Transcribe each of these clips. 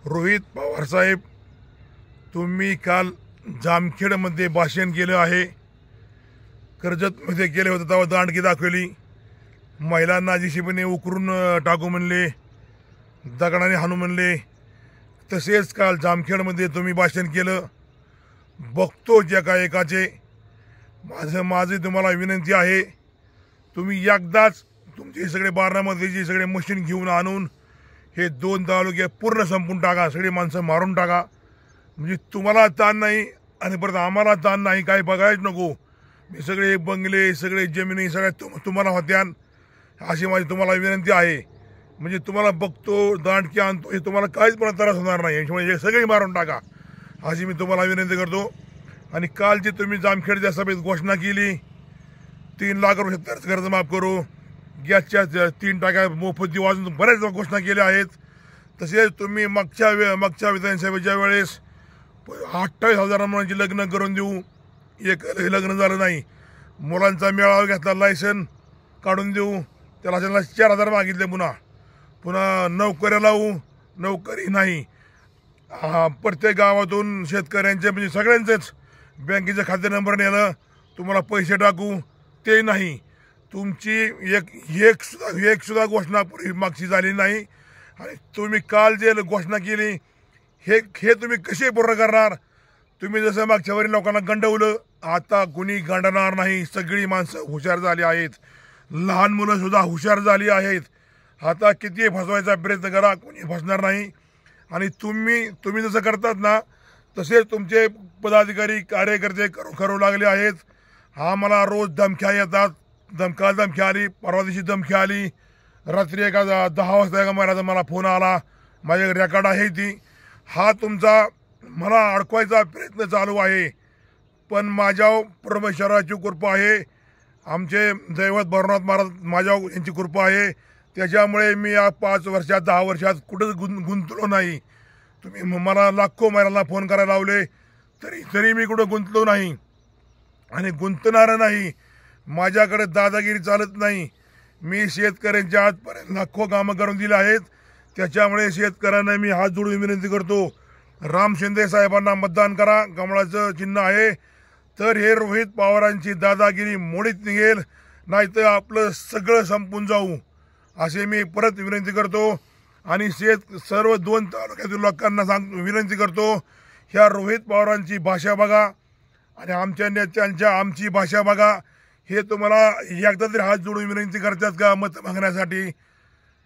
रोहित पवार साहेब, तुम्ही काल जामखेडमध्ये भाषण केलं आहे, कर्जतमध्ये गेले होते तेव्हा दांडगी दाखवली, महिलांना जीसीबीने उकरून टाकू म्हणले, दगडाने हाणू म्हणले. तसेच काल जामखेडमध्ये तुम्ही भाषण केलं. बघतो एकाचे. माझी तुम्हाला विनंती आहे, तुम्ही एकदाच तुमचे सगळे बारामतीचे सगळे मशीन घेऊन आणून हे 2 तालुके पूर्ण संपून टाका, सगळी माणसं मारून टाका. म्हणजे तुम्हाला ताण नाही आणि परत आम्हाला ताण नाही, काही बघायच नको. मी सगळे बंगले सगळे जमिनी सगळ्या तुम्हाला होत्या, अशी माझी तुम्हाला विनंती आहे. म्हणजे तुम्हाला बघतो, दांडकी आणतो, हे तुम्हाला काहीच पण त्रास होणार नाही. हे सगळे मारून टाका अशी मी तुम्हाला विनंती करतो. आणि काल जे तुम्ही जामखेडच्या सभेत घोषणा केली, 3 लाख रुपये कर्ज माफ करू, गॅसच्या 3 टाक्या मोफत देऊ, अजून बऱ्याच घोषणा केल्या आहेत. तसेच तुम्ही मागच्या विधानसभेच्या वेळेस 28,000 मुलांची लग्न करून देऊ, एक लग्न झालं नाही. मुलांचा मेळावा घेतला, लायसन काढून देऊ, त्याला 4,000 मागितले. पुन्हा नोकऱ्या लावू, नोकरी नाही. प्रत्येक गावातून शेतकऱ्यांचे म्हणजे सगळ्यांचेच बँकेचे खाते नंबर नेलं, तुम्हाला पैसे टाकू, ते नाही. तुमची एक सुद्धा घोषणा मागची झाली नाही. आणि तुम्ही काल जे घोषणा केली हे तुम्ही कसे पूर्ण करणार? तुम्ही जसं मागच्या वरील लोकांना गंडवलं, आता कुणी गंडणार नाही. सगळी माणसं हुशार झाली आहेत, लहान मुलं सुद्धा हुशार झाली आहेत. आता किती फसवायचा प्रयत्न करा, कोणी फसणार नाही. आणि तुम्ही जसं करतात ना, तसेच तुमचे पदाधिकारी कार्यकर्ते करू लागले आहेत. मला रोज धमक्या येतात, धमकी आली, परवा दिवशी धमकी आली. रात्री 10 वाजता एका महिन्याचा मला फोन आला, माझ्याकडे रेकॉर्ड आहे ती. हा तुमचा मला अडकवायचा प्रयत्न चालू आहे. पण माझ्यावर परमेश्वराची कृपा आहे, आमचे दैवत भरनाथ महाराज माझ्यावर यांची कृपा आहे. त्याच्यामुळे मी या 5 वर्षात 10 वर्षात कुठंच गुंतलो नाही. तुम्ही मला लाखो महिन्याला फोन करायला लावले, तरी मी कुठं गुंतलो नाही आणि गुंतणार नाही. माझ्याकडे दादागिरी चालत नाही. मी शेतकऱ्यांच्या आजपर्यंत लाखो कामं करून दिले आहेत. त्याच्यामुळे शेतकऱ्यांना मी हात जोडून विनंती करतो, राम शिंदे साहेबांना मतदान करा, कमळाचं चिन्ह आहे. तर हे रोहित पवारांची दादागिरी मोडीत निघेल, नाहीतर आपलं सगळं संपून जाऊ, असे मी परत विनंती करतो. आणि सर्व 2 तालुक्यातील लोकांना विनंती करतो, ह्या रोहित पवारांची भाषा बघा आणि आमच्या नेत्यांच्या आमची भाषा बघा. हे तुम्हाला एकदा तरी हात जोडून विनंती करतात का मत मागण्यासाठी?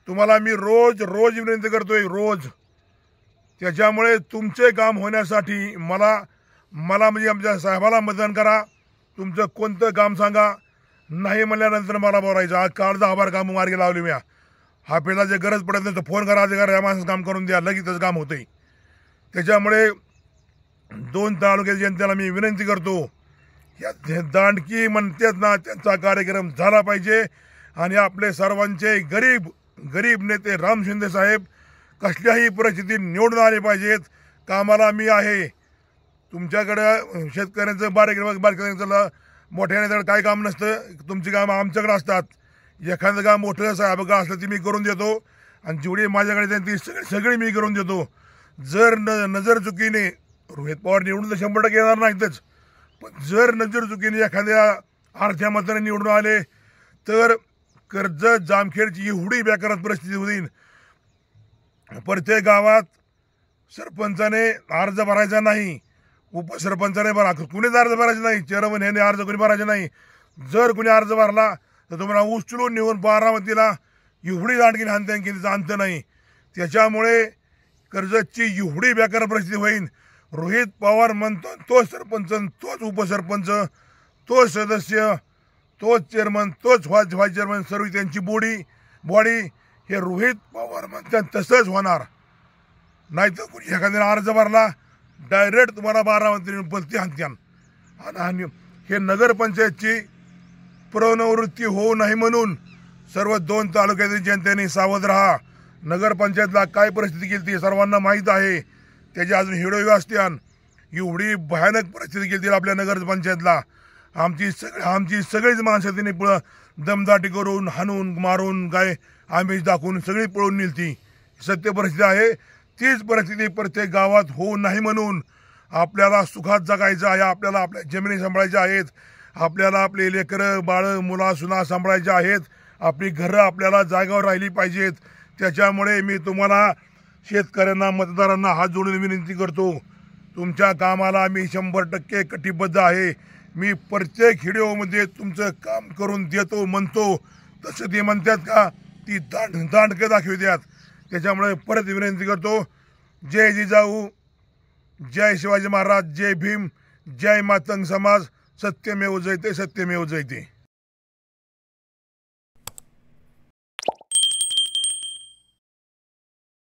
तुम्हाला मी रोज विनंती करतोय, रोज. त्याच्यामुळे तुमचे काम होण्यासाठी मला म्हणजे आमच्या साहेबाला मतदान करा. तुमचं कोणतं काम सांगा, नाही म्हणल्यानंतर मला बोलायचं. आज काल 10 काम मार्गी लावली मी. हाफेला जे गरज पडत नाही तर फोन करा, या माणसाचं काम करून द्या, लगेचच काम होतंय. त्याच्यामुळे 2 तालुक्याच्या जनतेला मी विनंती करतो, या दांडकी म्हणतात ना, त्यांचा कार्यक्रम झाला पाहिजे. आणि आपले सर्वांचे गरीब नेते राम शिंदे साहेब कसल्याही परिस्थितीत निवडून आले पाहिजेत. कामाला मी आहे. तुमच्याकडं शेतकऱ्यांचं बारक्यांचं मोठ्याने काय काम नसतं, तुमची कामं आमच्याकडे असतात. एखादं काम मोठं साहेब असलं ती मी करून देतो, आणि जेवढी माझ्याकडे ती सगळी मी करून देतो. जर नजर चुकीने रोहित पवार निवडून तर 100% येणार नाहीतच, पण जर नजर चुकीने एखाद्या अर्ध्या मताने निवडून आले तर कर्जत जामखेडची एवढी बेकार परिस्थिती होईल. प्रत्येक गावात सरपंचाने अर्ज भरायचा नाही, उपसरपंचाने भरा, कुणीच अर्ज भरायचा नाही, चेअरमन ह्याने अर्ज कोणी भरायचा नाही. जर कुणी अर्ज भरला तर तुम्हाला उचलून नेऊन बारामतीला एवढी दांडकी हाणत्या की तिचा अंत नाही. त्याच्यामुळे कर्जतची एवढी बेकार परिस्थिती होईल. रोहित पवार म्हणतो तोच सरपंच, तोच उपसरपंच, तोच सदस्य, तोच चेअरमन, तोच व्हाईस चेअरमन, सर्व त्यांची बॉडी हे रोहित पवार म्हणतात तसंच होणार. नाहीतर कुणी एखाद्याने अर्ज भरला डायरेक्ट तुम्हाला बारामती पलती हाणत्यान. आणि हे नगरपंचायतची पुनरावृत्ती होऊ नये म्हणून सर्व 2 तालुक्यातील जनतेने सावध राहा. नगरपंचायतला काय परिस्थिती केली ती सर्वांना माहीत आहे. त्याची अजून हिडोही असत्यान. एवढी भयानक परिस्थिती केली आपल्या नगरपंचायतला. आमची सगळीच माणसं तिने दमदाटी करून हाणून मारून काय आमिष दाखवून सगळी पळून नेलती. सत्य परिस्थिती आहे. तीच परिस्थिती प्रत्येक गावात होऊ नाही म्हणून आपल्याला सुखात जगायचं आहे, आपल्याला आपल्या जमिनी सांभाळायच्या आहेत, आपल्याला आपले लेकरं बाळं मुला सुना सांभाळायचे आहेत, आपली घरं आपल्याला जागेवर राहिली पाहिजेत. त्याच्यामुळे मी तुम्हाला शेतकऱ्यांना मतदारांना हात जोडून विनंती करतो, तुमच्या कामाला मी 100% कटिबद्ध आहे. मी प्रत्येक व्हिडिओमध्ये तुमचं काम करून देतो म्हणतो, तसं ते म्हणतात का ती दांडकं दाखवितात. त्याच्यामुळे परत विनंती करतो, जय जिजाऊ, जय शिवाजी महाराज, जय भीम, जय मातंग समाज, सत्यमेव जयते, सत्यमेव जयते.